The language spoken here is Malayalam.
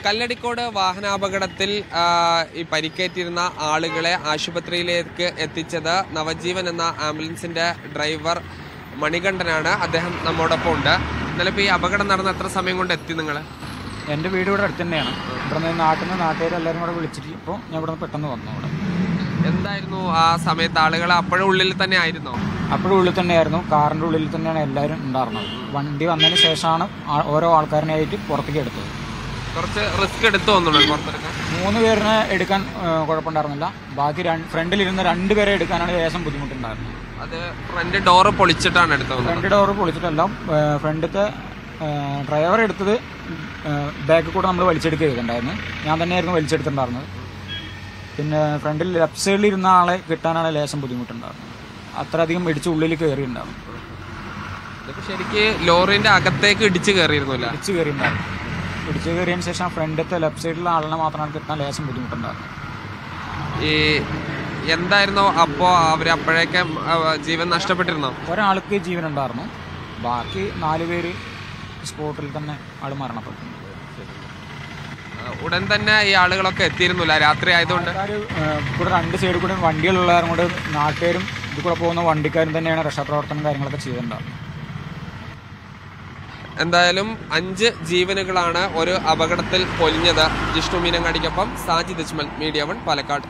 കല്ലടിക്കോട് വാഹനാപകടത്തിൽ ഈ പരിക്കേറ്റിരുന്ന ആളുകളെ ആശുപത്രിയിലേക്ക് എത്തിച്ചത് നവജീവൻ എന്ന ആംബുലൻസിന്റെ ഡ്രൈവർ മണികണ്ഠനാണ്. അദ്ദേഹം നമ്മോടൊപ്പം ഉണ്ട്. ഇന്നലെ ഈ അപകടം നടന്ന എത്ര സമയം കൊണ്ട് എത്തി നിങ്ങൾ? എൻ്റെ വീട് ഇവിടെ അടുത്ത് തന്നെയാണ്. ഇവിടെ നാട്ടുകാരെല്ലാവരും കൂടെ വിളിച്ചിട്ട് ഇപ്പോൾ ഞാൻ ഇവിടെ പെട്ടെന്ന് വന്നു. ഇവിടെ എന്തായിരുന്നു ആ സമയത്ത് ആളുകൾ അപ്പോഴും ഉള്ളിൽ തന്നെ ആയിരുന്നോ? അപ്പോഴും ഉള്ളിൽ തന്നെയായിരുന്നു. കാറിൻ്റെ ഉള്ളിൽ തന്നെയാണ് എല്ലാവരും ഉണ്ടായിരുന്നത്. വണ്ടി വന്നതിന് ശേഷമാണ് ഓരോ ആൾക്കാരനായിട്ട് പുറത്തേക്ക് എടുത്തത്. കുറച്ച് റിസ്ക് എടുത്തു തോന്നുന്നു പുറത്തെടുക്കാൻ. 3 പേരിനെ എടുക്കാൻ കുഴപ്പമുണ്ടായിരുന്നില്ല. ബാക്കി ഫ്രണ്ടിലിരുന്ന് 2 പേരെ എടുക്കാനാണ് ലേശം ബുദ്ധിമുട്ടുണ്ടായിരുന്നത്. അത് ഫ്രണ്ട് ഡോറ് പൊളിച്ചിട്ടാണ് എടുത്തത്? ഫ്രണ്ട് ഡോറ് പൊളിച്ചിട്ടല്ല, ഫ്രണ്ടിലത്തെ ഡ്രൈവർ എടുത്തത് ബാക്കിൽ കൂടെ നമ്മൾ വലിച്ചെടുക്കുകയുണ്ടായിരുന്നു. ഞാൻ തന്നെയായിരുന്നു വലിച്ചെടുത്തിട്ടുണ്ടായിരുന്നത്. പിന്നെ ഫ്രണ്ടിൽ ലെഫ്റ്റ് സൈഡിൽ ഇരുന്ന ആളെ കിട്ടാനാണ് ലേശം ബുദ്ധിമുട്ടുണ്ടായിരുന്നത്. അത്രയധികം ഇടിച്ച് ഉള്ളിൽ കയറിയിട്ടുണ്ടായിരുന്നു. ശരിക്ക് ലോറിന്റെ അകത്തേക്ക് ഇടിച്ച് കയറിയിരുന്നില്ല? ഇടിച്ച് കയറിയിട്ടുണ്ടായിരുന്നു. ഇടിച്ച് കയറിയതിന് ശേഷം ഫ്രണ്ടിലത്തെ ലെഫ്റ്റ് സൈഡിലുള്ള ആളിനെ മാത്രമാണ് കിട്ടാൻ ലേശം ബുദ്ധിമുട്ടുണ്ടായിരുന്നു. ഈ എന്തായിരുന്നു അപ്പോ അവര് അപ്പോഴേക്കും ജീവൻ നഷ്ടപ്പെട്ടിരുന്നോ? ഒരാൾക്ക് ജീവൻ ഉണ്ടായിരുന്നു. ബാക്കി 4 പേര് സ്പോട്ടിൽ തന്നെ ആൾ മരണപ്പെട്ടു. ഉടൻ തന്നെ ഈ ആളുകളൊക്കെ എത്തിയിരുന്നില്ല രാത്രി ആയതുകൊണ്ട്? ഇവിടെ 2 സൈഡിൽ കൂടെ വണ്ടികളുള്ളതും കൊണ്ട് നാട്ടുകാരും ഇത് കൂടെ പോകുന്ന വണ്ടിക്കാരും തന്നെയാണ് രക്ഷാപ്രവർത്തനം കാര്യങ്ങളൊക്കെ ചെയ്തിട്ടുണ്ടാകുന്നത്. എന്തായാലും 5 ജീവനുകളാണ് ഒരു അപകടത്തിൽ പൊലിഞ്ഞത്. ജിഷ്ണു മീനങ്ങാടിക്കൊപ്പം സാജിദ് അജ്മൽ, മീഡിയ 1 പാലക്കാട്.